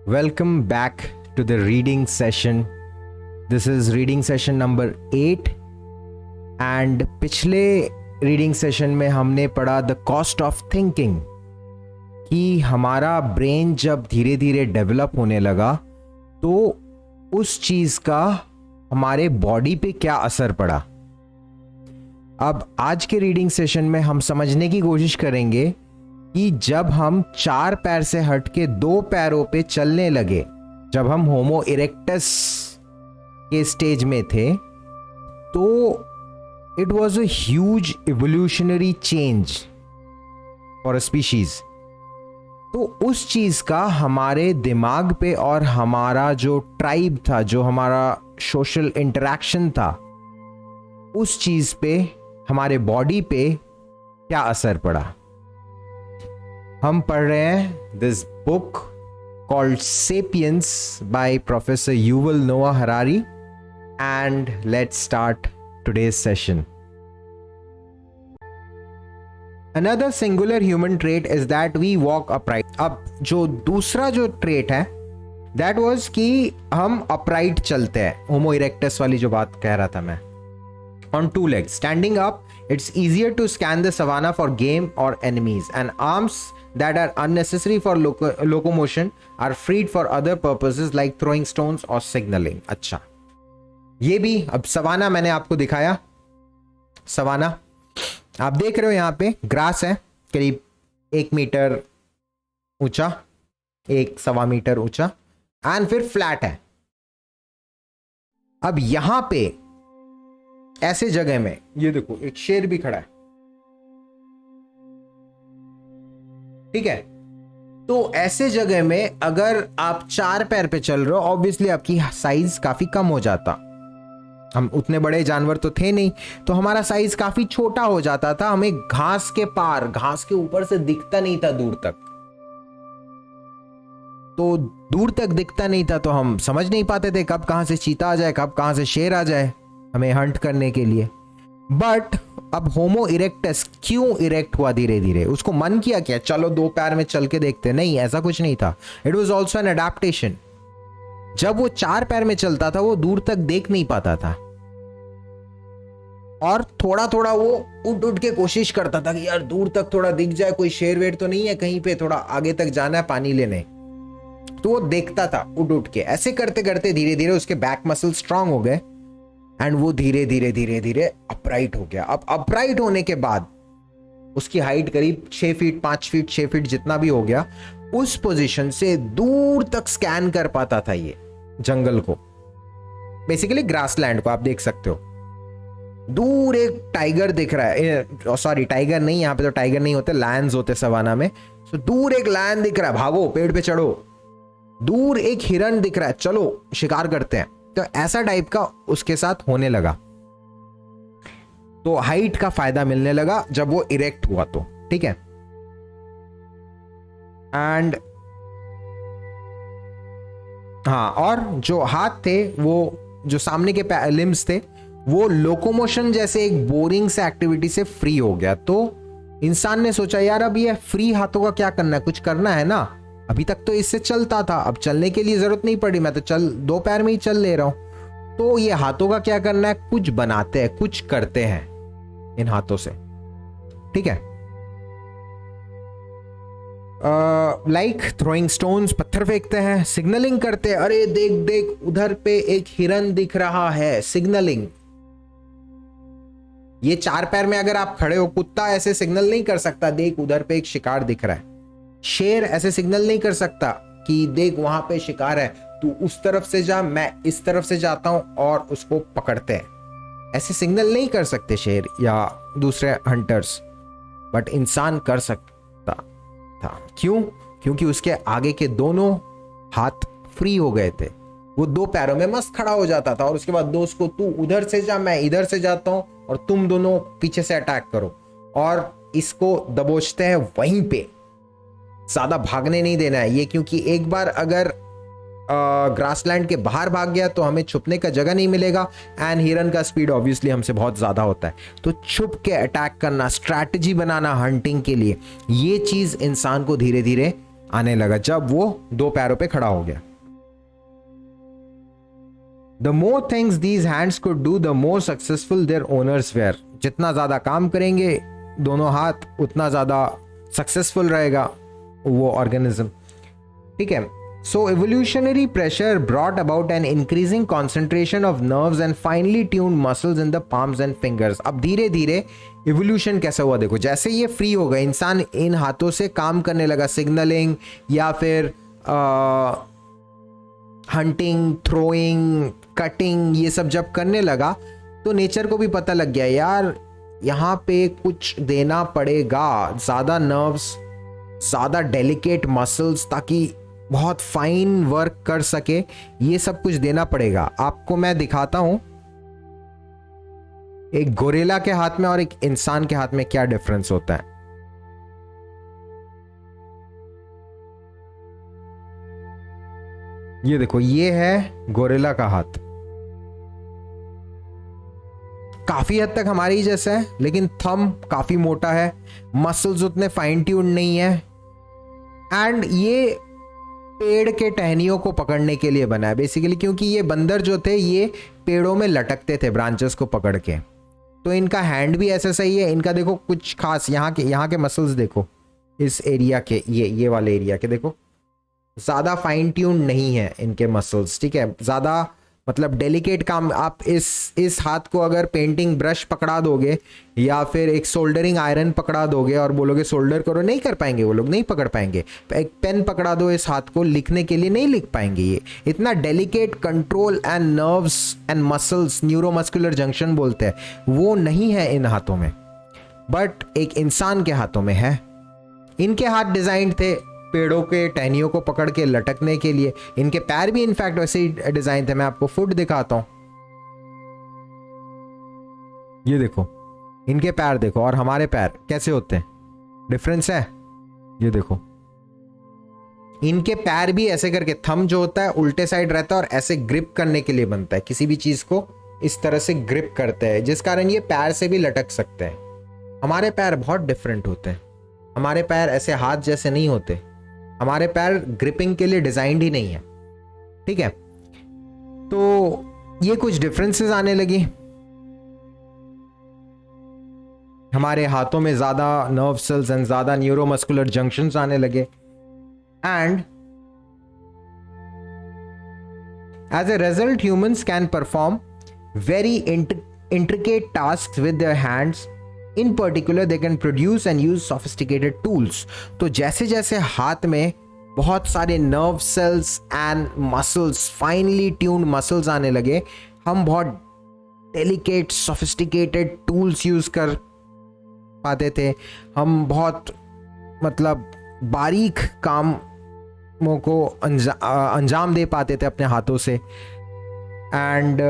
Welcome back to the reading session. This is reading session number 8 and पिछले reading session में हमने पढ़ा the cost of thinking कि हमारा ब्रेन जब धीरे धीरे डेवलप होने लगा तो उस चीज़ का हमारे बॉडी पे क्या असर पड़ा। अब आज के रीडिंग सेशन में हम समझने की कोशिश करेंगे कि जब हम 4 पैर से हट के 2 पैरों पे चलने लगे, जब हम होमो इरेक्टस के स्टेज में थे, तो it was a huge evolutionary change for a species. तो उस चीज का हमारे दिमाग पे और हमारा जो ट्राइब था, जो हमारा सोशल इंटरेक्शन था, उस चीज पे, हमारे बॉडी पे क्या असर पड़ा। हम पढ़ रहे हैं this book called Sapiens by professor Yuval Noah Harari and let's start today's session. Another singular human trait is that we walk upright. अब जो दूसरा जो ट्रेट है that was कि हम upright चलते हैं, होमो इरेक्टस वाली जो बात कह रहा था मैं। On 2 legs, standing up, it's easier to scan the savannah for game or enemies, and arms that are unnecessary for locomotion are freed for other purposes like throwing stones or signaling. अच्छा, ये भी अब savanna मैंने आपको दिखाया। Savanna आप देख रहे हो, यहाँ पे ग्रास है करीब 1 मीटर ऊंचा, 1-1.25 मीटर ऊंचा, एंड फिर फ्लैट है। अब यहां पे ऐसे जगह में ये देखो एक शेर भी खड़ा है, ठीक है। तो ऐसे जगह में अगर आप 4 पैर पे चल रहे हो, ऑब्वियसली आपकी साइज काफी कम हो जाता। हम उतने बड़े जानवर तो थे नहीं, तो हमारा साइज काफी छोटा हो जाता था। हमें घास के पार, घास के ऊपर से दिखता नहीं था दूर तक। तो दूर तक दिखता नहीं था तो हम समझ नहीं पाते थे कब कहां से चीता आ जाए, कब कहां से शेर आ जाए हमें हंट करने के लिए। बट अब होमो इरेक्टस क्यों इरेक्ट हुआ धीरे धीरे? उसको मन किया क्या चलो 2 पैर में चल के देखते? नहीं, ऐसा कुछ नहीं था। It was also an adaptation. जब वो 4 पैर में चलता था वो दूर तक देख नहीं पाता था, और थोड़ा थोड़ा वो उठ उठ के कोशिश करता था कि यार दूर तक थोड़ा दिख जाए, कोई शेर वेर तो नहीं है कहीं पे, थोड़ा आगे तक जाना है पानी लेने। तो वो देखता था उठ उठ के। ऐसे करते करते धीरे धीरे उसके बैक मसल स्ट्रांग हो गए एंड वो धीरे धीरे धीरे धीरे अपराइट हो गया। अब अपराइट होने के बाद उसकी हाइट करीब 6 फीट, 5 फीट, 6 फीट जितना भी हो गया, उस पोजीशन से दूर तक स्कैन कर पाता था ये जंगल को, बेसिकली ग्रासलैंड को। आप देख सकते हो दूर एक टाइगर दिख रहा है, सॉरी टाइगर नहीं, यहाँ पे तो टाइगर नहीं होते, लायंस होते सवाना में। सो दूर एक लायन दिख रहा है, भागो पेड़ पे चढ़ो। दूर एक हिरन दिख रहा है, चलो शिकार करते हैं। तो ऐसा टाइप का उसके साथ होने लगा। तो हाइट का फायदा मिलने लगा जब वो इरेक्ट हुआ तो, ठीक है। एंड हाँ, और जो हाथ थे, वो जो सामने के लिम्स थे, वो लोकोमोशन जैसे एक बोरिंग से एक्टिविटी से फ्री हो गया। तो इंसान ने सोचा यार अब ये फ्री हाथों का क्या करना है, कुछ करना है ना। अभी तक तो इससे चलता था, अब चलने के लिए जरूरत नहीं पड़ी, मैं तो 2 पैर में ही चल ले रहा हूं। तो ये हाथों का क्या करना है, कुछ बनाते हैं, कुछ करते हैं इन हाथों से, ठीक है। लाइक थ्रोइंग स्टोन्स, पत्थर फेंकते हैं, सिग्नलिंग करते हैं, अरे देख देख उधर पे एक हिरन दिख रहा है, सिग्नलिंग। ये 4 पैर में अगर आप खड़े हो, कुत्ता ऐसे सिग्नल नहीं कर सकता देख उधर पे एक शिकार दिख रहा है। शेर ऐसे सिग्नल नहीं कर सकता कि देख वहां पे शिकार है, तू उस तरफ से जा, मैं इस तरफ से जाता हूं और उसको पकड़ते हैं। ऐसे सिग्नल नहीं कर सकते शेर या दूसरे हंटर्स, बट इंसान कर सकता था। क्यों? क्योंकि उसके आगे के दोनों हाथ फ्री हो गए थे। वो 2 पैरों में मस्त खड़ा हो जाता था और उसके बाद दोस्त को तू उधर से जा, मैं इधर से जाता हूं और तुम दोनों पीछे से अटैक करो, और इसको दबोचते हैं वहीं पे। ज्यादा भागने नहीं देना है ये, क्योंकि एक बार अगर ग्रासलैंड के बाहर भाग गया तो हमें छुपने का जगह नहीं मिलेगा, एंड हिरन का स्पीड ऑब्वियसली हमसे बहुत ज्यादा होता है। तो छुप के अटैक करना, स्ट्रैटेजी बनाना हंटिंग के लिए, ये चीज इंसान को धीरे धीरे आने लगा जब वो 2 पैरों पे खड़ा हो गया। The more things these hands could do, the more successful their owners were. जितना ज्यादा काम करेंगे दोनों हाथ, उतना ज्यादा सक्सेसफुल रहेगा वो ऑर्गेनिज्म। ठीक है। So evolutionary pressure brought about an increasing concentration of nerves and finely tuned muscles in the palms and fingers. अब धीरे धीरे इवोल्यूशन कैसा हुआ देखो, जैसे ये फ्री हो गए, इंसान इन हाथों से काम करने लगा, सिग्नलिंग या फिर हंटिंग, थ्रोइंग, कटिंग, ये सब जब करने लगा तो नेचर को भी पता लग गया यार यहाँ पे कुछ देना पड़ेगा, ज़्यादा नर्व्स, ज़्यादा डेलिकेट मसल्स, ताकि बहुत फाइन वर्क कर सके, ये सब कुछ देना पड़ेगा। आपको मैं दिखाता हूं एक गोरिल्ला के हाथ में और एक इंसान के हाथ में क्या डिफरेंस होता है। ये देखो, ये है गोरिल्ला का हाथ, काफी हद तक हमारे ही जैसा है, लेकिन थंब काफी मोटा है, मसल्स उतने फाइन ट्यून नहीं है, एंड ये पेड़ के टहनियों को पकड़ने के लिए बना है बेसिकली, क्योंकि ये बंदर जो थे ये पेड़ों में लटकते थे ब्रांचेस को पकड़ के, तो इनका हैंड भी ऐसा सही है। इनका देखो कुछ खास यहाँ के मसल्स देखो, इस एरिया के, ये वाले एरिया के देखो, ज़्यादा फाइन ट्यून नहीं है इनके मसल्स। ठीक है, ज़्यादा मतलब डेलिकेट काम। आप इस हाथ को अगर पेंटिंग ब्रश पकड़ा दोगे या फिर एक सोल्डरिंग आयरन पकड़ा दोगे और बोलोगे सोल्डर करो, नहीं कर पाएंगे वो लोग, नहीं पकड़ पाएंगे। एक पेन पकड़ा दो इस हाथ को लिखने के लिए, नहीं लिख पाएंगे। ये इतना delicate control and nerves and muscles, neuromuscular junction बोलते हैं, वो नहीं है इन हाथों में, बट एक इंसान के हाथों में है। इनके हाथ डिजाइन थे पेड़ों के टहनियों को पकड़ के लटकने के लिए, इनके पैर भी इनफैक्ट वैसे ही डिजाइन थे। मैं आपको फुट दिखाता हूं, ये देखो इनके पैर देखो और हमारे पैर कैसे होते हैं, डिफरेंस है। ये देखो इनके पैर भी ऐसे करके, थंब जो होता है उल्टे साइड रहता है और ऐसे ग्रिप करने के लिए बनता है, किसी भी चीज को इस तरह से ग्रिप करते हैं, जिस कारण ये पैर से भी लटक सकते हैं। हमारे पैर बहुत डिफरेंट होते हैं, हमारे पैर ऐसे हाथ जैसे नहीं होते, हमारे पैर ग्रिपिंग के लिए डिजाइंड ही नहीं है। ठीक है, तो ये कुछ डिफरेंसेस आने लगी। हमारे हाथों में ज्यादा नर्व सेल्स एंड ज्यादा न्यूरोमस्कुलर जंक्शंस आने लगे, and as a result humans can perform very intricate tasks with their hands. In particular, they can produce and use sophisticated tools. तो जैसे जैसे हाथ में बहुत सारे nerve cells and muscles, finely tuned muscles आने लगे, हम बहुत delicate, sophisticated tools use कर पाते थे। हम बहुत मतलब बारीक कामों को अंजाम दे पाते थे अपने हाथों से। And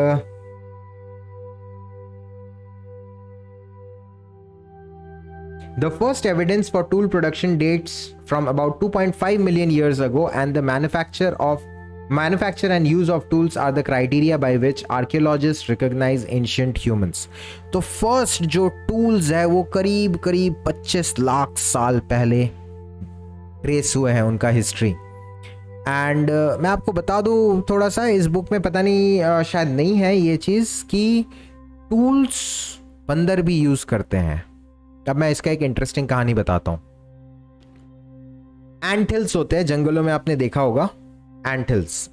the first evidence for tool production dates from about 2.5 million years ago, and the manufacture and use of tools are the criteria by which archaeologists recognize ancient humans. तो first जो tools है वो करीब 25 लाख साल पहले trace हुए हैं उनका हिस्ट्री। एंड मैं आपको बता दूँ थोड़ा सा, इस बुक में पता नहीं शायद नहीं है ये चीज़ कि टूल्स बंदर भी यूज़ करते हैं। अब मैं इसका एक इंटरेस्टिंग कहानी बताता हूं। एंटहिल्स होते हैं जंगलों में, आपने देखा होगा एंटहिल्स।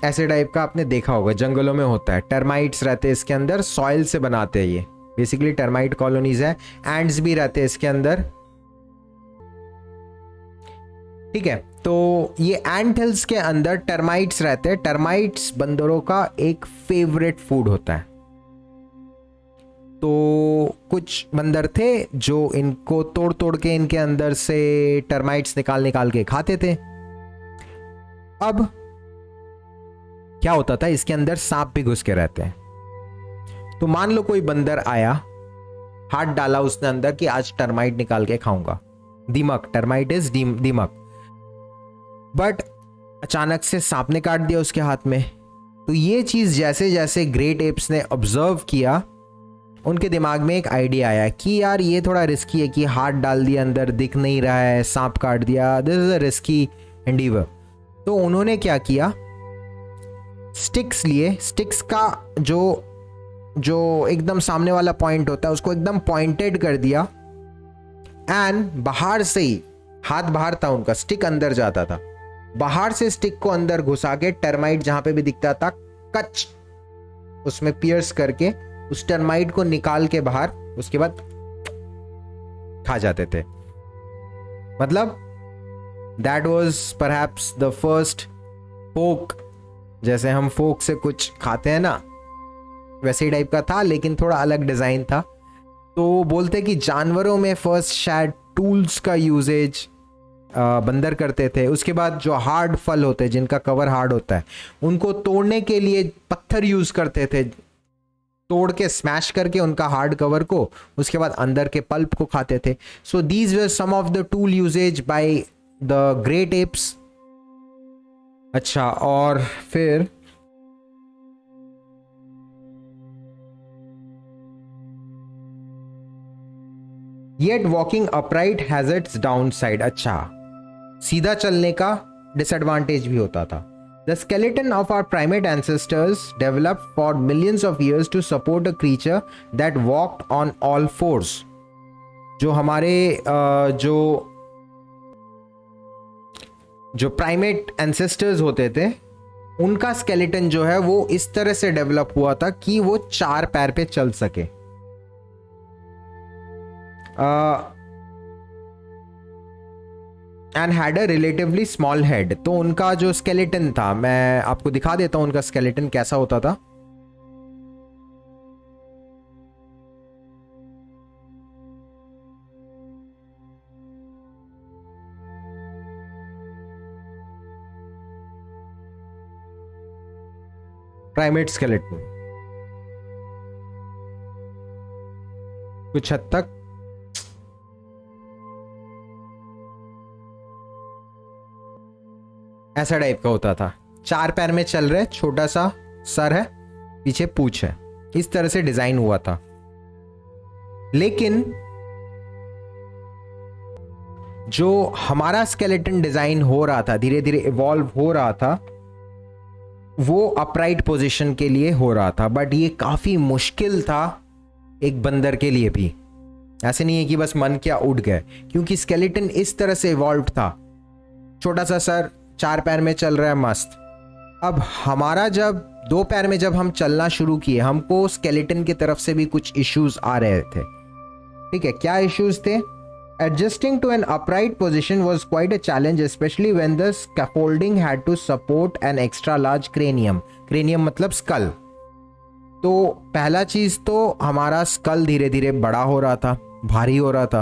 ऐसे टाइप का आपने देखा होगा, जंगलों में होता है, टर्माइट्स रहते हैं इसके अंदर, सॉइल से बनाते हैं ये, बेसिकली टर्माइट कॉलोनीज है। एंड्स भी रहते हैं इसके अंदर। ठीक है, तो ये एंट हिल्स के अंदर टर्माइट्स रहते हैं। टर्माइट्स बंदरों का एक फेवरेट फूड होता है। तो कुछ बंदर थे जो इनको तोड़ तोड़ के इनके अंदर से टर्माइट्स निकाल के खाते थे। अब क्या होता था, इसके अंदर सांप भी घुस के रहते हैं। तो मान लो कोई बंदर आया, हाथ डाला उसने अंदर कि आज टर्माइट निकाल के खाऊंगा। दीमक, टर्माइट इज दीमक। बट अचानक से सांप ने काट दिया उसके हाथ में। तो ये चीज़ जैसे जैसे ग्रेट एप्स ने ऑब्जर्व किया, उनके दिमाग में एक आइडिया आया कि यार ये थोड़ा रिस्की है कि हाथ डाल दिया अंदर, दिख नहीं रहा है, सांप काट दिया, this is a risky endeavour. तो उन्होंने क्या किया, स्टिक्स लिए, स्टिक्स का जो एकदम सामने वाला पॉइंट होता है उसको एकदम पॉइंटेड कर दिया, एंड बाहर से ही, हाथ बाहर था उनका, स्टिक अंदर जाता था, बाहर से स्टिक को अंदर घुसा के टर्माइट जहां पे भी दिखता था कच उसमें पियर्स करके उस टर्माइट को निकाल के बाहर, उसके बाद खा जाते थे। मतलब that was perhaps the first पोक, जैसे हम फोक से कुछ खाते हैं ना, वैसे ही टाइप का था, लेकिन थोड़ा अलग डिजाइन था। तो बोलते कि जानवरों में फर्स्ट शायद टूल्स का यूजेज बंदर करते थे। उसके बाद जो हार्ड फल होते हैं, जिनका कवर हार्ड होता है, उनको तोड़ने के लिए पत्थर यूज करते थे, तोड़ के स्मैश करके उनका हार्ड कवर को, उसके बाद अंदर के पल्प को खाते थे। So these were some of the tool uses by the great apes. अच्छा, और फिर yet walking upright has its downside. अच्छा, सीधा चलने का डिसएडवांटेज भी होता था। The skeleton of our primate ancestors developed for millions of years to support a creature that walked on all fours. जो हमारे जो प्राइमेट एंसेस्टर्स होते थे, उनका स्केलेटन जो है वो इस तरह से डेवलप हुआ था कि वो 4 पैर पे चल सके। And had a relatively small head. तो उनका जो स्केलेटन था, मैं आपको दिखा देता हूं उनका स्केलेटन कैसा होता था। प्राइमेट स्केलेटन कुछ हद तक ऐसा टाइप का होता था। 4 पैर में चल रहे, छोटा सा सर है, पीछे पूंछ है, इस तरह से डिजाइन हुआ था। लेकिन जो हमारा स्केलेटन डिजाइन हो रहा था, धीरे धीरे इवॉल्व हो रहा था, वो अपराइट पोजीशन के लिए हो रहा था। बट ये काफी मुश्किल था एक बंदर के लिए भी। ऐसे नहीं है कि बस मन क्या उड़ गए, क्योंकि स्केलेटन इस तरह से इवॉल्व था, छोटा सा सर, 4 पैर में चल रहा है, मस्त। अब हमारा जब 2 पैर में जब हम चलना शुरू किए, हमको स्केलेटन की तरफ से भी कुछ इश्यूज आ रहे थे। ठीक है, क्या इश्यूज थे? Adjusting to an upright position was quite a challenge, especially when the scaffolding had to support an extra large cranium. Cranium मतलब skull. तो पहला चीज तो हमारा स्कल धीरे धीरे बड़ा हो रहा था, भारी हो रहा था।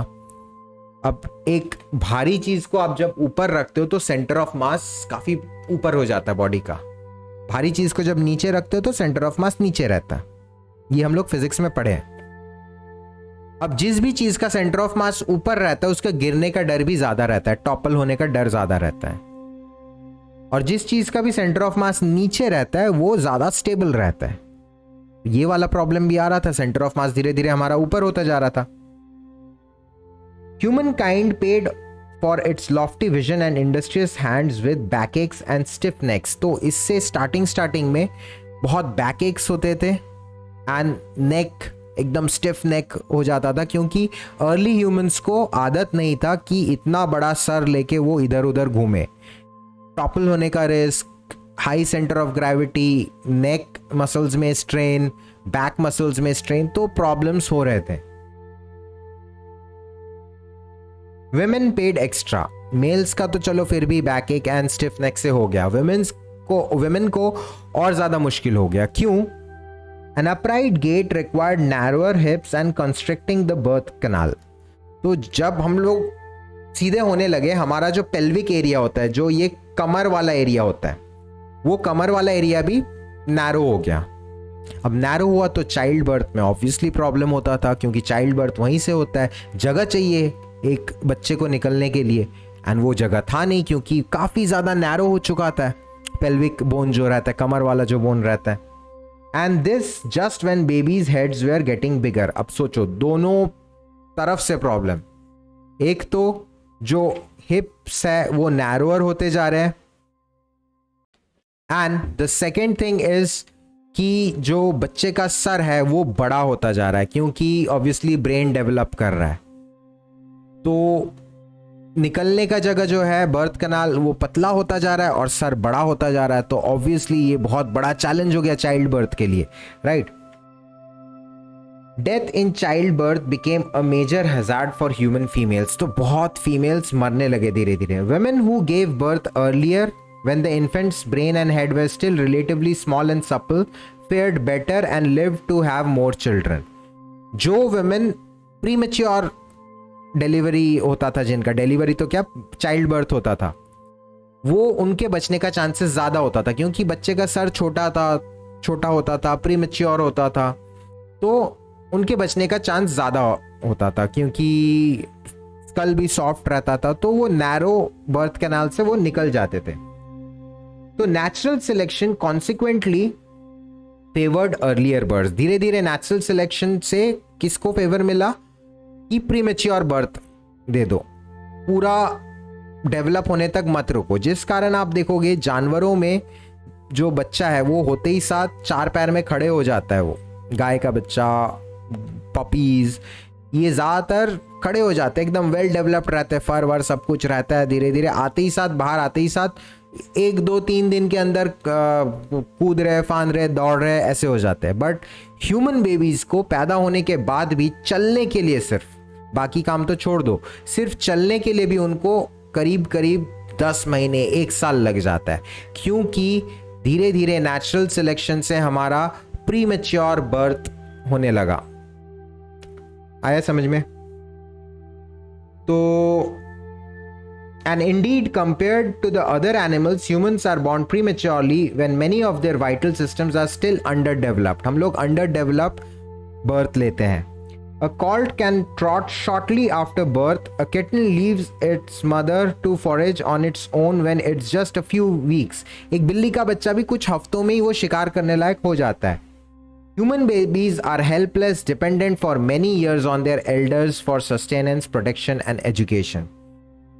अब एक भारी चीज को आप जब ऊपर रखते हो तो सेंटर ऑफ मास काफी ऊपर हो जाता है बॉडी का। भारी चीज को जब नीचे रखते हो तो सेंटर ऑफ मास नीचे रहता है। ये हम लोग फिजिक्स में पढ़े हैं। अब जिस भी चीज का सेंटर ऑफ मास ऊपर रहता है उसका गिरने का डर भी ज्यादा रहता है, टॉपल होने का डर ज्यादा रहता है। और जिस चीज का भी सेंटर ऑफ मास नीचे रहता है वो ज्यादा स्टेबल रहता है। ये वाला प्रॉब्लम भी आ रहा था, सेंटर ऑफ मास धीरे धीरे हमारा ऊपर होता जा रहा था। Humankind paid for its lofty vision and industrious hands with backaches and stiff necks. तो इससे स्टार्टिंग में बहुत बैकएक्स होते थे एंड नेक एकदम स्टिफ नेक हो जाता था, क्योंकि अर्ली ह्यूमंस को आदत नहीं था कि इतना बड़ा सर लेके वो इधर उधर घूमे। टॉपल होने का risk, high centre of gravity, neck muscles में स्ट्रेन, बैक मसल्स में स्ट्रेन, तो प्रॉब्लम्स हो रहे थे। Women paid extra. मेल्स का तो चलो फिर भी बैक एक एंड स्टिफ नेक से हो गया, विमेन को और ज्यादा मुश्किल हो गया। क्यों? An upright gait required narrower hips and constricting the birth canal. तो जब हम लोग सीधे होने लगे, हमारा जो पेल्विक एरिया होता है, जो ये कमर वाला एरिया होता है, वो कमर वाला एरिया भी नैरो हो गया। अब नैरो हुआ तो चाइल्ड बर्थ में ऑब्वियसली प्रॉब्लम होता था, क्योंकि चाइल्ड बर्थ वहीं से होता है, जगह चाहिए एक बच्चे को निकलने के लिए। एंड वो जगह था नहीं क्योंकि काफ़ी ज़्यादा नैरो हो चुका था पेल्विक बोन जो रहता है, कमर वाला जो बोन रहता है. And this just when babies heads were getting bigger. अब सोचो दोनों तरफ से प्रॉब्लम. एक तो जो हिप्स है वो नैरोअर होते जा रहे हैं, and the second thing is कि जो बच्चे का सर है वो बड़ा होता जा रहा है क्योंकि ऑब्वियसली ब्रेन डेवलप कर रहा है. तो निकलने का जगह जो है बर्थ कनाल वो पतला होता जा रहा है और सर बड़ा होता जा रहा है. तो ऑब्वियसली ये बहुत बड़ा चैलेंज हो गया चाइल्ड बर्थ के लिए, right. Death in childbirth became a major hazard for human females. तो बहुत फीमेल्स मरने लगे धीरे धीरे. Women who gave birth earlier when the infant's brain and head were still relatively small and supple fared better and lived to have more children. जो women premature delivery होता था, जिनका डिलीवरी तो क्या चाइल्ड बर्थ होता था, वो उनके बचने का चांसेस ज़्यादा होता था क्योंकि बच्चे का सर छोटा होता था, प्रीमेच्योर होता था, तो उनके बचने का चांस ज़्यादा होता था क्योंकि स्कल भी सॉफ्ट रहता था. तो वो नैरो बर्थ कैनाल से वो निकल जाते थे. तो natural selection consequently favoured earlier birth. धीरे धीरे नेचुरल सिलेक्शन से किसको फेवर मिला कि प्रीमेच्योर बर्थ दे दो, पूरा डेवलप होने तक मत रुको. जिस कारण आप देखोगे जानवरों में जो बच्चा है वो होते ही साथ 4 पैर में खड़े हो जाता है. वो गाय का बच्चा, पपीज, ये ज़्यादातर खड़े हो जाते हैं, एकदम वेल डेवलप्ड रहते हैं, फर वर सब कुछ रहता है. धीरे धीरे आते ही साथ, बाहर आते ही साथ 1 2 3 दिन के अंदर कूद रहे, फांद रहे, दौड़ रहे, ऐसे हो जाते हैं. बट ह्यूमन बेबीज को पैदा होने के बाद भी चलने के लिए, सिर्फ बाकी काम तो छोड़ दो, सिर्फ चलने के लिए भी उनको करीब करीब 10 महीने 1 साल लग जाता है क्योंकि धीरे धीरे नेचुरल सिलेक्शन से हमारा प्रीमेच्योर बर्थ होने लगा. आया समझ में? तो and indeed compared to the other animals, humans are born prematurely when many of their vital systems are still underdeveloped. हम लोग underdeveloped birth लेते हैं. A colt can trot shortly after birth. A kitten leaves its mother to forage on its own when it's just a few weeks. एक बिल्ली का बच्चा भी कुछ हफ्तों में ही वो शिकार करने लायक हो जाता है. Human babies are helpless, dependent for many years on their elders for sustenance, protection and education.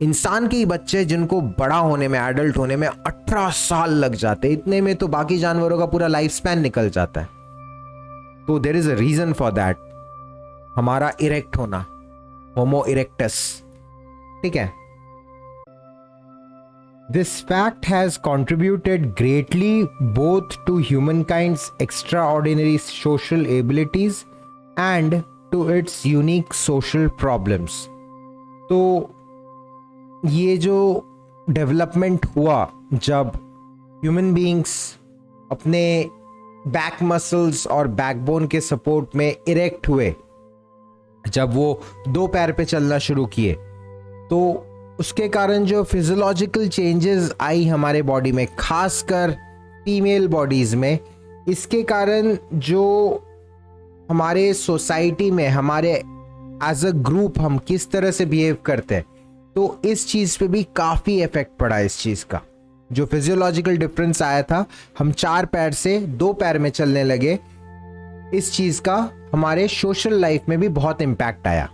इंसान के ही बच्चे जिनको बड़ा होने में, एडल्ट होने में 18 साल लग जाते हैं, इतने में तो बाकी जानवरों का पूरा लाइफ स्पैन निकल जाता है. तो there is a reason for that. हमारा इरेक्ट होना, होमो इरेक्टस, ठीक है. This fact has contributed greatly both to humankind's extraordinary social abilities and to its unique social problems. तो ये जो डेवलपमेंट हुआ जब ह्यूमन बीइंग्स अपने बैक मसल्स और बैकबोन के सपोर्ट में इरेक्ट हुए, जब वो 2 पैर पे चलना शुरू किए, तो उसके कारण जो फिजियोलॉजिकल चेंजेस आई हमारे बॉडी में, खासकर फीमेल बॉडीज में, इसके कारण जो हमारे सोसाइटी में हमारे एज अ ग्रुप हम किस तरह से बिहेव करते हैं, तो इस चीज पे भी काफी इफेक्ट पड़ा. इस चीज का जो फिजियोलॉजिकल डिफरेंस आया था, हम 4 पैर से 2 पैर में चलने लगे, इस चीज का हमारे सोशल लाइफ में भी बहुत इंपैक्ट आया.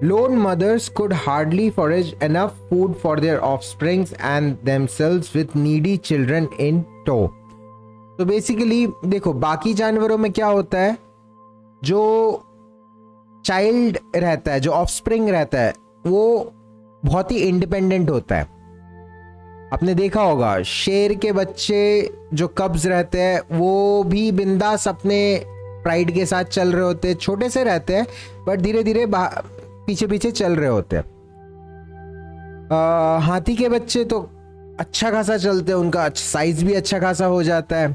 Lone mothers could hardly forage enough food for their offsprings and themselves with needy children in tow. तो बेसिकली देखो, बाकी जानवरों में क्या होता है, जो चाइल्ड रहता है, जो ऑफस्प्रिंग रहता है, वो बहुत ही इंडिपेंडेंट होता है. आपने देखा होगा शेर के बच्चे जो कब्ज रहते हैं वो भी बिंदास अपने प्राइड के साथ चल रहे होते हैं, छोटे से रहते हैं बट धीरे धीरे पीछे पीछे चल रहे होते हैं. हाथी के बच्चे तो अच्छा खासा चलते हैं, उनका साइज भी अच्छा खासा हो जाता है.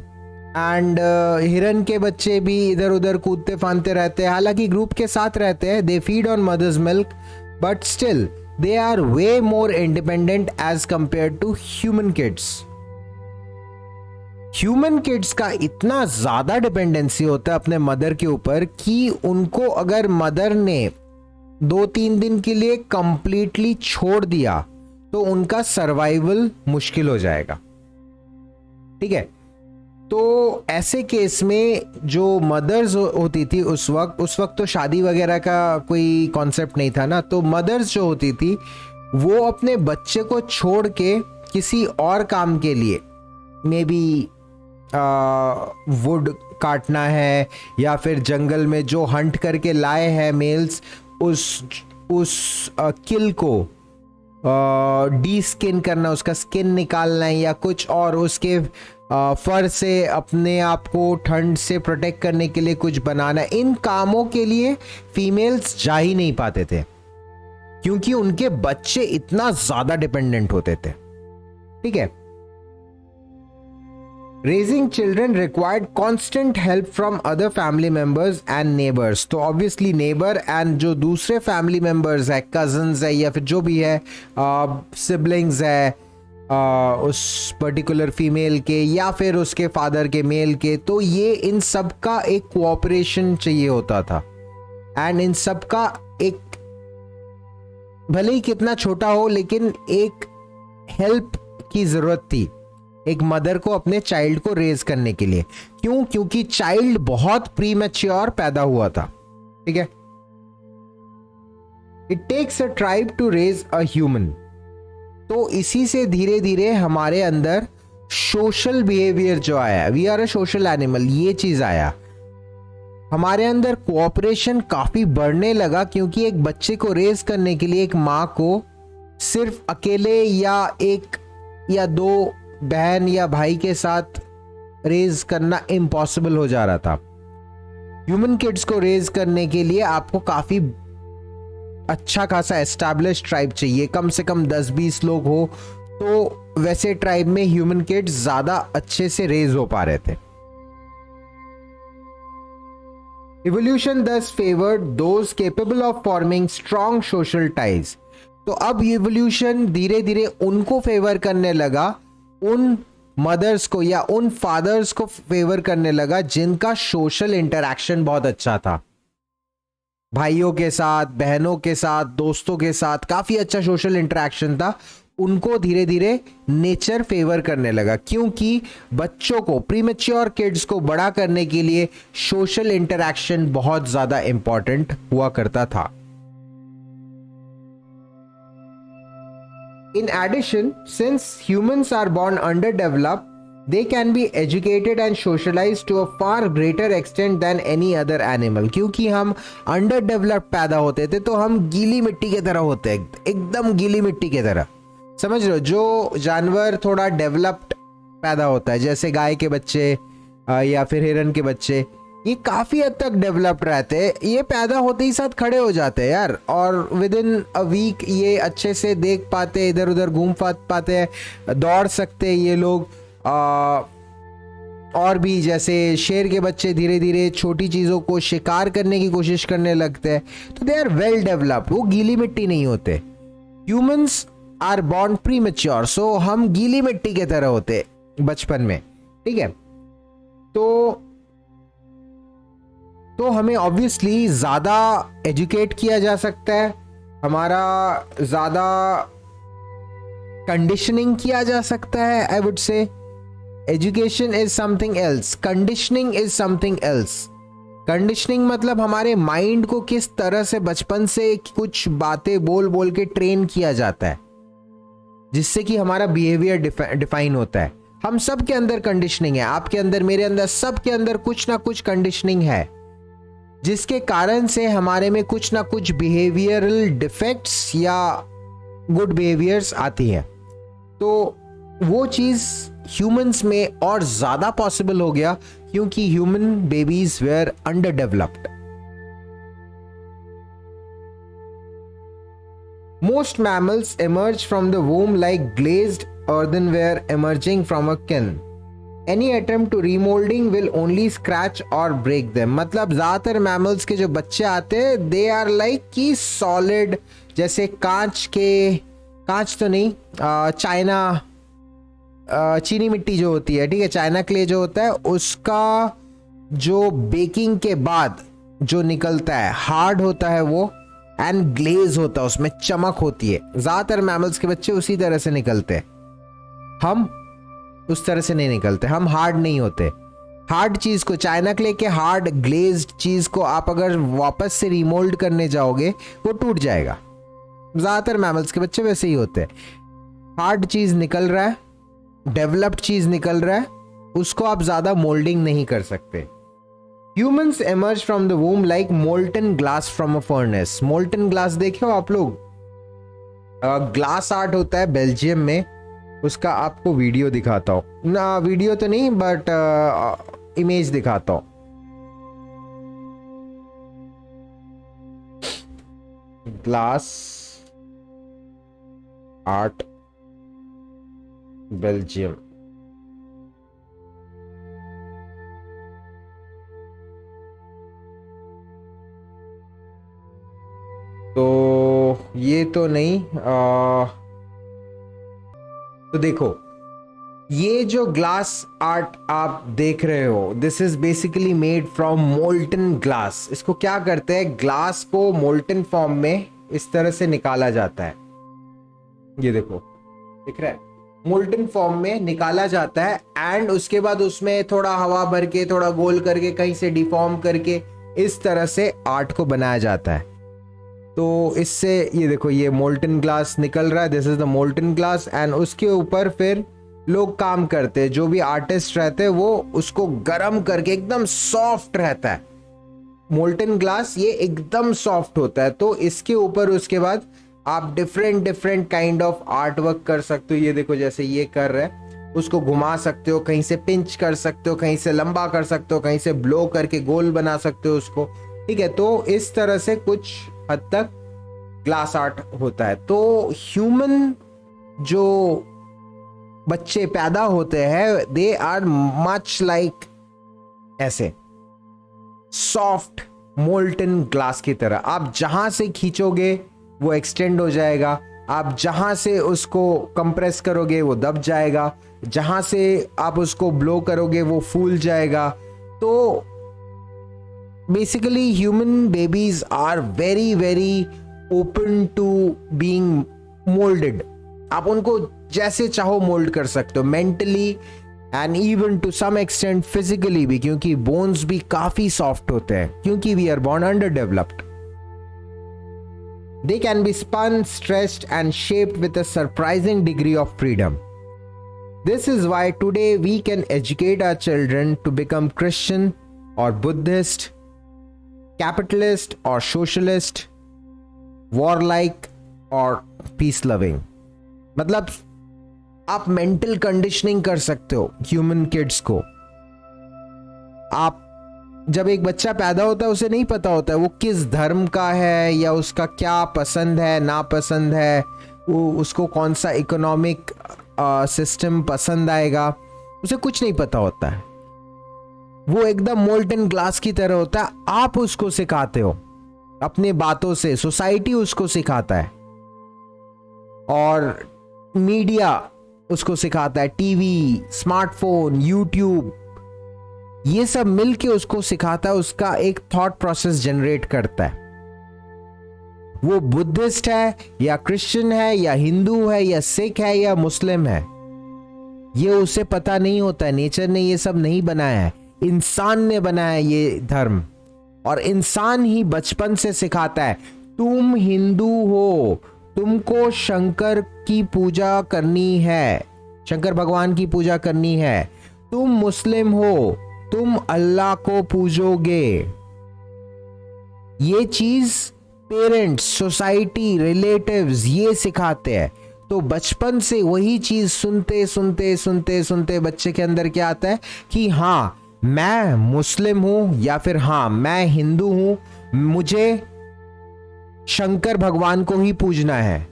एंड हिरन के बच्चे भी इधर उधर कूदते फांदते रहते हैं, हालांकि ग्रुप के साथ रहते हैं. They feed on mother's milk but still they are way more independent as compared to human kids. Human kids का इतना ज्यादा डिपेंडेंसी होता है अपने मदर के ऊपर कि उनको अगर मदर ने 2-3 दिन के लिए कंप्लीटली छोड़ दिया तो उनका सर्वाइवल मुश्किल हो जाएगा। ठीक है, तो ऐसे केस में जो मदर्स होती थी उस वक्त तो शादी वगैरह का कोई कॉन्सेप्ट नहीं था ना, तो मदर्स जो होती थी वो अपने बच्चे को छोड़ के किसी और काम के लिए, मे बी वुड काटना है या फिर जंगल में जो हंट करके लाए हैं मेल्स, उस किल को डी स्किन करना, उसका स्किन निकालना है या कुछ और, उसके फर से अपने आप को ठंड से प्रोटेक्ट करने के लिए कुछ बनाना। इन कामों के लिए फीमेल्स जा ही नहीं पाते थे क्योंकि उनके बच्चे इतना ज्यादा डिपेंडेंट होते थे। ठीक है, raising children required constant help from other family members and neighbours. तो ऑब्वियसली नेबर एंड जो दूसरे फैमिली मेंबर्स है, कजन्स है या फिर जो भी है, सिबलिंग्स है उस पर्टिकुलर फीमेल के या फिर उसके फादर के मेल के, तो ये इन सब का एक कोऑपरेशन चाहिए होता था एंड इन सब का एक, भले ही कितना छोटा हो लेकिन एक हेल्प की जरूरत थी एक मदर को अपने चाइल्ड को रेज करने के लिए। क्यों? क्योंकि चाइल्ड बहुत प्रीमैच्योर पैदा हुआ था। ठीक है, it takes a tribe to raise a human. तो इसी से धीरे धीरे हमारे अंदर सोशल बिहेवियर जो आया, we are a social animal, ये चीज आया हमारे अंदर। कोऑपरेशन काफी बढ़ने लगा क्योंकि एक बच्चे को रेज करने के लिए एक माँ को सिर्फ अकेले या एक या दो बहन या भाई के साथ रेज करना इम्पॉसिबल हो जा रहा था। ह्यूमन किड्स को रेज करने के लिए आपको काफी अच्छा खासा एस्टैब्लिश ट्राइब चाहिए, कम से कम 10-20 लोग हो, तो वैसे ट्राइब में ह्यूमन किड्स ज्यादा अच्छे से रेज हो पा रहे थे। Evolution thus favored those capable of forming strong social ties. तो अब इवोल्यूशन धीरे धीरे उनको फेवर करने लगा, उन मदर्स को या उन फादर्स को फेवर करने लगा जिनका सोशल इंटरैक्शन बहुत अच्छा था, भाइयों के साथ, बहनों के साथ, दोस्तों के साथ काफी अच्छा सोशल इंटरैक्शन था। उनको धीरे धीरे नेचर फेवर करने लगा क्योंकि बच्चों को, प्रीमेच्योर किड्स को बड़ा करने के लिए सोशल इंटरैक्शन बहुत ज्यादा इंपॉर्टेंट हुआ करता था। In addition, since humans are born underdeveloped, they can be educated and socialized to a far greater extent than any other animal. क्योंकि हम underdeveloped पैदा होते थे तो हम गीली मिट्टी की तरह होते हैं, एकदम गीली मिट्टी की तरह। समझ रहे हो? जो जानवर थोड़ा डेवलप्ड पैदा होता है, जैसे गाय के बच्चे या फिर हिरन के बच्चे, ये काफी हद तक डेवलप्ड रहते हैं। ये पैदा होते ही साथ खड़े हो जाते हैं यार, और विद इन अ वीक ये अच्छे से देख पाते हैं, इधर उधर घूम पाते हैं, दौड़ सकते हैं ये लोग। और भी जैसे शेर के बच्चे धीरे धीरे छोटी चीजों को शिकार करने की कोशिश करने लगते हैं, तो दे आर वेल डेवलप्ड, वो गीली मिट्टी नहीं होते। ह्यूमंस आर बॉर्न प्रीमेच्योर, सो हम गीली मिट्टी की तरह होते बचपन में। ठीक है, तो हमें ऑब्वियसली ज्यादा एजुकेट किया जा सकता है, हमारा ज्यादा कंडीशनिंग किया जा सकता है। I would say education is something else, conditioning is something else. Conditioning मतलब हमारे माइंड को किस तरह से बचपन से कुछ बातें बोल बोल के ट्रेन किया जाता है जिससे कि हमारा बिहेवियर डिफाइन होता है। हम सब के अंदर कंडीशनिंग है, आपके अंदर, मेरे अंदर, सब के अंदर कुछ ना कुछ कंडीशनिंग है जिसके कारण से हमारे में कुछ ना कुछ बिहेवियरल डिफेक्ट्स या गुड बिहेवियर्स आती हैं। तो वो चीज ह्यूमंस में और ज्यादा पॉसिबल हो गया क्योंकि human babies were underdeveloped. Most mammals emerge from the womb like glazed earthenware emerging from a kiln. Any attempt to remolding will only scratch or break them. मतलब ज्यादातर मैमल्स के जो बच्चे आते हैं दे आर लाइक की solid, जैसे कांच तो नहीं, चाइना चीनी मिट्टी जो होती है, ठीक है, चाइना क्ले जो होता है उसका जो बेकिंग के बाद जो निकलता है हार्ड होता है वो, एंड ग्लेज होता है, उसमें चमक होती है। ज्यादातर मैमल्स के बच्चे उसी तरह से निकलते हैं, हम उस तरह से नहीं निकलते, हम हार्ड नहीं होते। हार्ड चीज को, चाइना क्ले के हार्ड ग्लेज्ड चीज को आप अगर वापस से रिमोल्ड करने जाओगे वो टूट जाएगा। ज्यादातर मैमल्स के बच्चे वैसे ही होते हैं। हार्ड चीज निकल रहा है, डेवलप्ड चीज निकल रहा है, उसको आप ज्यादा मोल्डिंग नहीं कर सकते। Humans emerge from the वूम like molten glass from a furnace. Molten glass देखे हो आप लोग? ग्लास आर्ट होता है बेल्जियम में, उसका आपको वीडियो दिखाता हूं ना, वीडियो तो नहीं बट इमेज दिखाता हूं। Glass art Belgium. तो ये तो नहीं, तो देखो ये जो ग्लास आर्ट आप देख रहे हो, this is basically made from molten glass. इसको क्या करते हैं, ग्लास को मोल्टन फॉर्म में इस तरह से निकाला जाता है। ये देखो, दिख रहा है, मोल्टन फॉर्म में निकाला जाता है एंड उसके बाद उसमें थोड़ा हवा भर के, थोड़ा गोल करके, कहीं से डिफॉर्म करके इस तरह से आर्ट को बनाया जाता है। तो इससे ये देखो, ये मोल्टन ग्लास निकल रहा है, this is the molten glass and उसके ऊपर फिर लोग काम करते हैं, जो भी आर्टिस्ट रहते हैं वो उसको गर्म करके, एकदम सॉफ्ट रहता है मोल्टन ग्लास, ये एकदम सॉफ्ट होता है। तो इसके ऊपर उसके बाद आप different kind of art work कर सकते हो। ये देखो जैसे ये कर रहे हैं, उसको घुमा सकते हो, कहीं से पिंच कर सकते हो, कहीं से लंबा कर सकते हो, कहीं से ब्लो करके गोल बना सकते हो उसको, ठीक है। तो इस तरह से कुछ हद तक ग्लास आर्ट होता है। तो ह्यूमन जो बच्चे पैदा होते हैं, दे आर मच लाइक ऐसे सॉफ्ट मोल्टन ग्लास की तरह। आप जहां से खींचोगे वो एक्सटेंड हो जाएगा, आप जहां से उसको कंप्रेस करोगे वो दब जाएगा, जहां से आप उसको ब्लो करोगे वो फूल जाएगा। तो basically human babies are very open to being moulded. आप उनको जैसे चाहो मोल्ड कर सकते हो, mentally and even to some extent physically भी, क्योंकि बोन्स भी काफी सॉफ्ट होते हैं, क्योंकि we are born underdeveloped. They can be spun, stretched and shaped with a surprising degree of freedom. This is why today we can educate our children to become Christian or Buddhist, capitalist or socialist, warlike or peace loving. मतलब आप mental conditioning कर सकते हो human kids को। आप जब एक बच्चा पैदा होता है उसे नहीं पता होता है वो किस धर्म का है या उसका क्या पसंद है नापसंद है, वो उसको कौन सा इकोनॉमिक सिस्टम पसंद आएगा, उसे कुछ नहीं पता होता है। वो एकदम मोल्टन ग्लास की तरह होता है। आप उसको सिखाते हो अपनी बातों से, सोसाइटी उसको सिखाता है और मीडिया उसको सिखाता है, टीवी, स्मार्टफोन, यूट्यूब, ये सब मिलके उसको सिखाता है, उसका एक थॉट प्रोसेस जनरेट करता है। वो बुद्धिस्ट है या क्रिश्चियन है या हिंदू है या सिख है या मुस्लिम है, ये उसे पता नहीं होता है। नेचर ने ये सब नहीं बनाया है, इंसान ने बनाया ये धर्म, और इंसान ही बचपन से सिखाता है तुम हिंदू हो, तुमको शंकर की पूजा करनी है, शंकर भगवान की पूजा करनी है। तुम मुस्लिम हो, तुम अल्लाह को पूजोगे। ये चीज पेरेंट्स, सोसाइटी, रिलेटिव्स ये सिखाते हैं। तो बचपन से वही चीज सुनते सुनते सुनते सुनते बच्चे के अंदर क्या आता है कि हाँ मैं मुस्लिम हूं या फिर हाँ मैं हिंदू हूं, मुझे शंकर भगवान को ही पूजना है,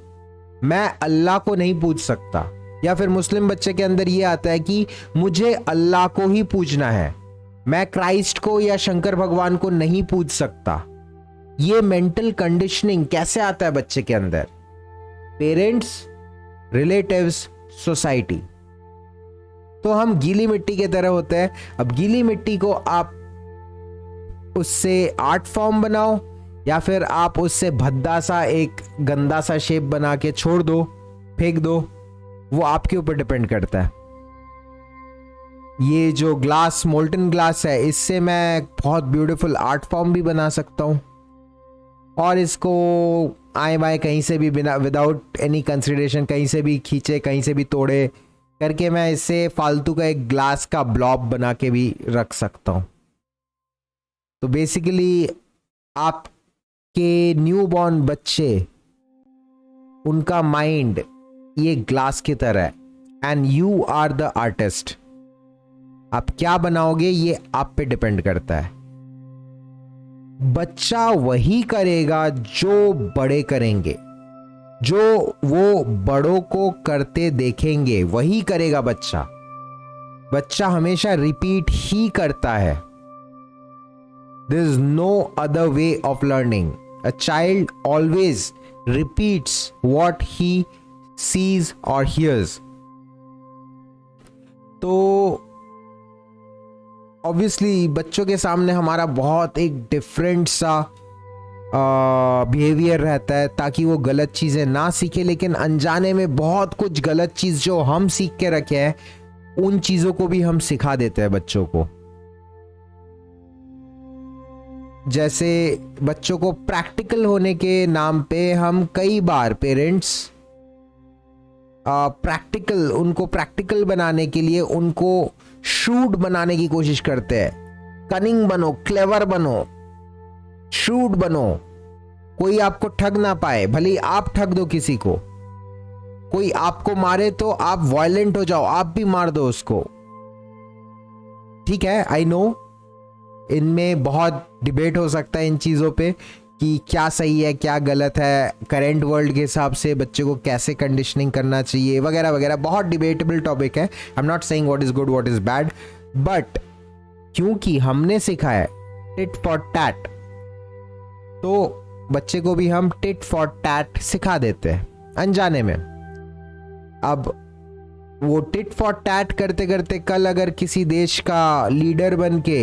मैं अल्लाह को नहीं पूज सकता। या फिर मुस्लिम बच्चे के अंदर ये आता है कि मुझे अल्लाह को ही पूजना है, मैं क्राइस्ट को या शंकर भगवान को नहीं पूज सकता। ये मेंटल कंडीशनिंग कैसे आता है बच्चे के अंदर? Parents, relatives, society. तो हम गीली मिट्टी की तरह होते हैं। अब गीली मिट्टी को आप उससे आर्ट फॉर्म बनाओ या फिर आप उससे भद्दा सा एक गंदा सा शेप बना के छोड़ दो, फेंक दो, वो आपके ऊपर डिपेंड करता है। ये जो ग्लास, मोल्टन ग्लास है, इससे मैं बहुत ब्यूटीफुल आर्ट फॉर्म भी बना सकता हूँ और इसको आए बाएं कहीं से भी बिना, विदाउट एनी कंसिडरेशन, कहीं से भी खींचे, कहीं से भी तोड़े करके मैं इससे फालतू का एक ग्लास का ब्लॉब बना के भी रख सकता हूँ। तो बेसिकली आपके न्यूबॉर्न बच्चे, उनका माइंड ये ग्लास की तरह है and you are the artist. आप क्या बनाओगे ये आप पे डिपेंड करता है। बच्चा वही करेगा जो बड़े करेंगे, जो वो बड़ों को करते देखेंगे वही करेगा बच्चा। बच्चा हमेशा रिपीट ही करता है। There is no other way of learning. A child always repeats what he sees और हियर्स। तो ऑब्वियसली बच्चों के सामने हमारा बहुत एक डिफरेंट सा बिहेवियर रहता है ताकि वो गलत चीज़ें ना सीखे, लेकिन अनजाने में बहुत कुछ गलत चीज़ जो हम सीख के रखे हैं उन चीज़ों को भी हम सिखा देते हैं बच्चों को। जैसे बच्चों को प्रैक्टिकल होने के नाम पे हम कई बार पेरेंट्स उनको प्रैक्टिकल बनाने के लिए उनको शूड बनाने की कोशिश करते हैं। कनिंग बनो, क्लेवर बनो, शूड बनो, कोई आपको ठग ना पाए, भले ही आप ठग दो किसी को। कोई आपको मारे तो आप वायलेंट हो जाओ, आप भी मार दो उसको। ठीक है, आई नो इनमें बहुत डिबेट हो सकता है इन चीज़ों पे कि क्या सही है क्या गलत है, करेंट वर्ल्ड के हिसाब से बच्चे को कैसे कंडीशनिंग करना चाहिए वगैरह वगैरह, बहुत डिबेटेबल टॉपिक है। I am not saying what is good what is bad, but क्योंकि हमने सीखा है टिट फॉर टैट, तो बच्चे को भी हम टिट फॉर टैट सिखा देते हैं अनजाने में। अब वो टिट फॉर टैट करते करते कल अगर किसी देश का लीडर बन के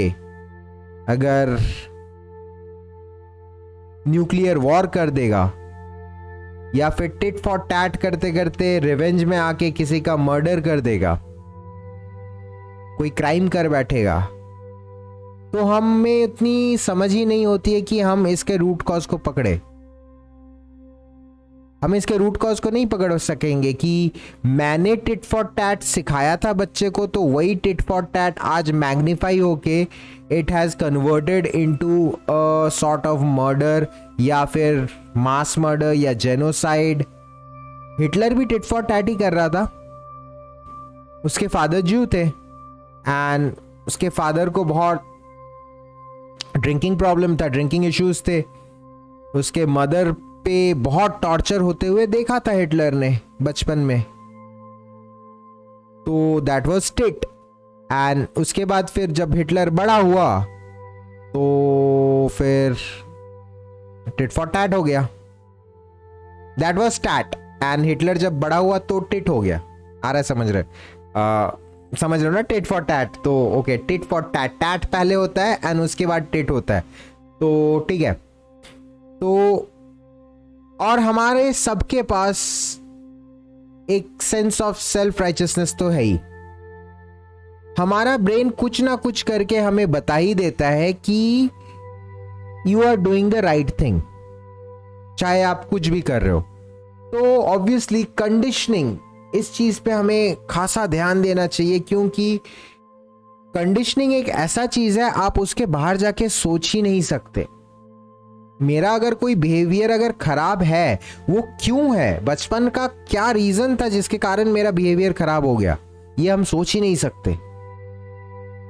अगर न्यूक्लियर वॉर कर देगा, या फिर टिट फॉर टैट करते करते रिवेंज में आके किसी का मर्डर कर देगा, कोई क्राइम कर बैठेगा, तो हमें उतनी समझ ही नहीं होती है कि हम इसके रूट कॉज को पकड़े। हम इसके रूट कॉज को नहीं पकड़ सकेंगे कि मैंने टिट फॉर टैट सिखाया था बच्चे को, तो वही टिट फॉर टैट आज मैग्नीफाई होके it has converted into a sort of murder या फिर मास मर्डर या जेनोसाइड। हिटलर भी टिट फॉर टैट ही कर रहा था। उसके फादर ज्यू थे एंड उसके फादर को बहुत ड्रिंकिंग प्रॉब्लम था, ड्रिंकिंग इश्यूज थे। उसके मदर पे बहुत टॉर्चर होते हुए देखा था हिटलर ने बचपन में, तो दैट वाज टिट। एंड उसके बाद फिर जब हिटलर बड़ा हुआ तो फिर टिट फॉर टैट हो गया। That was tat and Hitler जब बड़ा हुआ तो टिट हो गया। आ रहा है, समझ रहे हो ना, टिट फॉर टैट। तो okay, tit for tat, tat पहले होता है एंड उसके बाद टिट होता है, तो ठीक है। तो और हमारे सबके पास एक सेंस ऑफ सेल्फ राइचियसनेस तो है ही। हमारा ब्रेन कुछ ना कुछ करके हमें बता ही देता है कि you are doing the right thing, चाहे आप कुछ भी कर रहे हो। तो ऑब्वियसली कंडीशनिंग, इस चीज पे हमें खासा ध्यान देना चाहिए, क्योंकि कंडीशनिंग एक ऐसा चीज है आप उसके बाहर जाके सोच ही नहीं सकते। मेरा अगर कोई बिहेवियर अगर खराब है, वो क्यों है, बचपन का क्या रीजन था जिसके कारण मेरा बिहेवियर खराब हो गया, ये हम सोच ही नहीं सकते।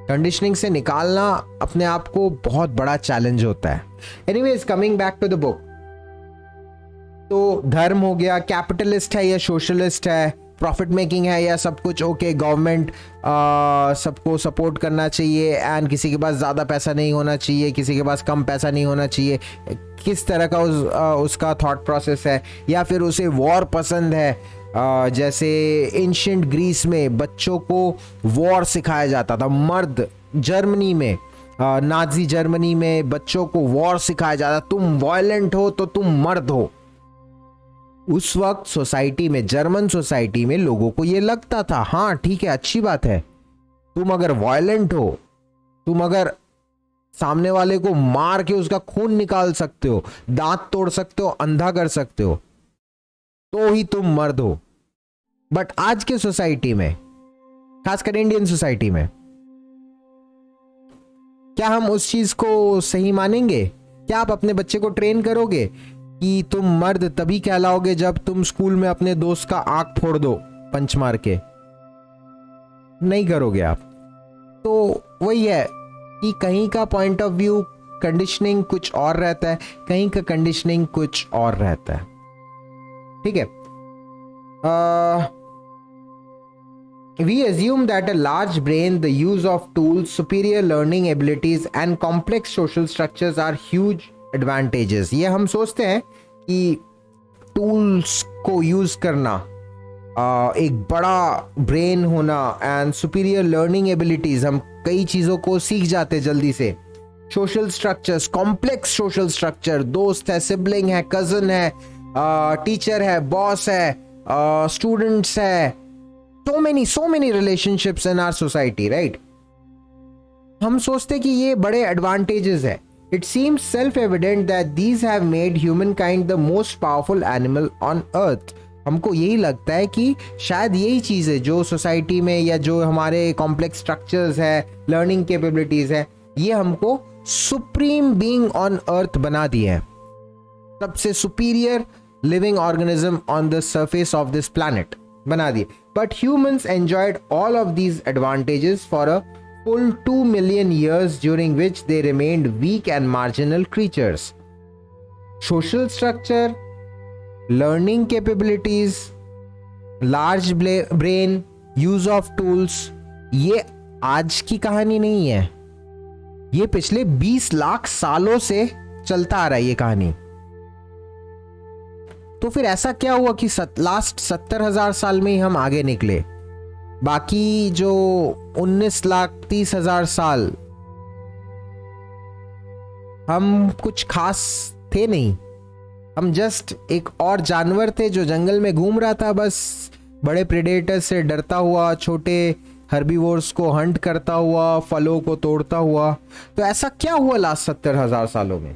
कंडीशनिंग से निकालना अपने आप को बहुत बड़ा चैलेंज होता है। Anyways, coming back to the book, तो धर्म हो गया, कैपिटलिस्ट है या सोशलिस्ट है, प्रॉफिट मेकिंग है या सब कुछ ओके, गवर्नमेंट सबको सपोर्ट करना चाहिए एंड किसी के पास ज़्यादा पैसा नहीं होना चाहिए, किसी के पास कम पैसा नहीं होना चाहिए, किस तरह का उसका थॉट प्रोसेस है, या फिर उसे वॉर पसंद है। जैसे एंशिएंट ग्रीस में बच्चों को वॉर सिखाया जाता था, मर्द जर्मनी में नाजी जर्मनी में बच्चों को वॉर सिखाया जाता, तुम वायलेंट हो तो तुम मर्द हो। उस वक्त सोसाइटी में, जर्मन सोसाइटी में लोगों को ये लगता था हाँ ठीक है, अच्छी बात है, तुम अगर वायलेंट हो, तुम अगर सामने वाले को मार के उसका खून निकाल सकते हो, दांत तोड़ सकते हो, अंधा कर सकते हो, तो ही तुम मर्द हो। बट आज के सोसाइटी में, खासकर इंडियन सोसाइटी में, क्या हम उस चीज को सही मानेंगे? क्या आप अपने बच्चे को ट्रेन करोगे कि तुम मर्द तभी कहलाओगे जब तुम स्कूल में अपने दोस्त का आंख फोड़ दो पंच मार के? नहीं करोगे आप। तो वही है कि कहीं का पॉइंट ऑफ व्यू, कंडीशनिंग कुछ और रहता है, कहीं का कंडीशनिंग कुछ और रहता है। ठीक है। We assume that a large brain, the use of tools, superior learning abilities and complex social structures are huge advantages. ये हम सोचते हैं कि टूल्स को यूज करना, एक बड़ा ब्रेन होना एंड सुपीरियर लर्निंग एबिलिटीज, हम कई चीज़ों को सीख जाते जल्दी से। Social structures, complex social structure, दोस्त है, सिबलिंग है, कजन है, टीचर है, बॉस है, स्टूडेंट्स है, so many relationships in our society, right? हम सोचते कि ये बड़े एडवांटेजेस है। It seems self-evident that these have made humankind the most powerful animal on earth. हमको यही लगता है कि शायद यही चीज़ है जो सोसाइटी में, या जो हमारे कॉम्प्लेक्स स्ट्रक्चर्स है, लर्निंग कैपेबिलिटीज है, ये हमको सुप्रीम बीइंग ऑन अर्थ बना दिए हैं, सबसे superior living organism on the surface of this planet बना दिए। But humans enjoyed all of these advantages for a full 2 million years, during which they remained weak and marginal creatures. Social structure, learning capabilities, large brain, use of tools, ये आज की कहानी नहीं है, ये पिछले 20 लाख सालों से चलता आ रहा है ये कहानी। तो फिर ऐसा क्या हुआ कि लास्ट 70,000 साल में ही हम आगे निकले? बाकी जो 19,30,000 साल हम कुछ खास थे नहीं, हम जस्ट एक और जानवर थे जो जंगल में घूम रहा था, बस बड़े प्रेडेटर से डरता हुआ, छोटे हर्बीवोर्स को हंट करता हुआ, फलों को तोड़ता हुआ। तो ऐसा क्या हुआ लास्ट 70,000 सालों में?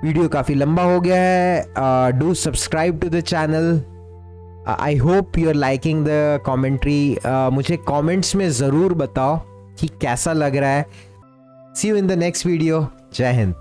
वीडियो काफ़ी लंबा हो गया है। Do subscribe to the channel. I hope you are liking the commentary. मुझे कमेंट्स में ज़रूर बताओ कि कैसा लग रहा है। See you in the next video. जय हिंद।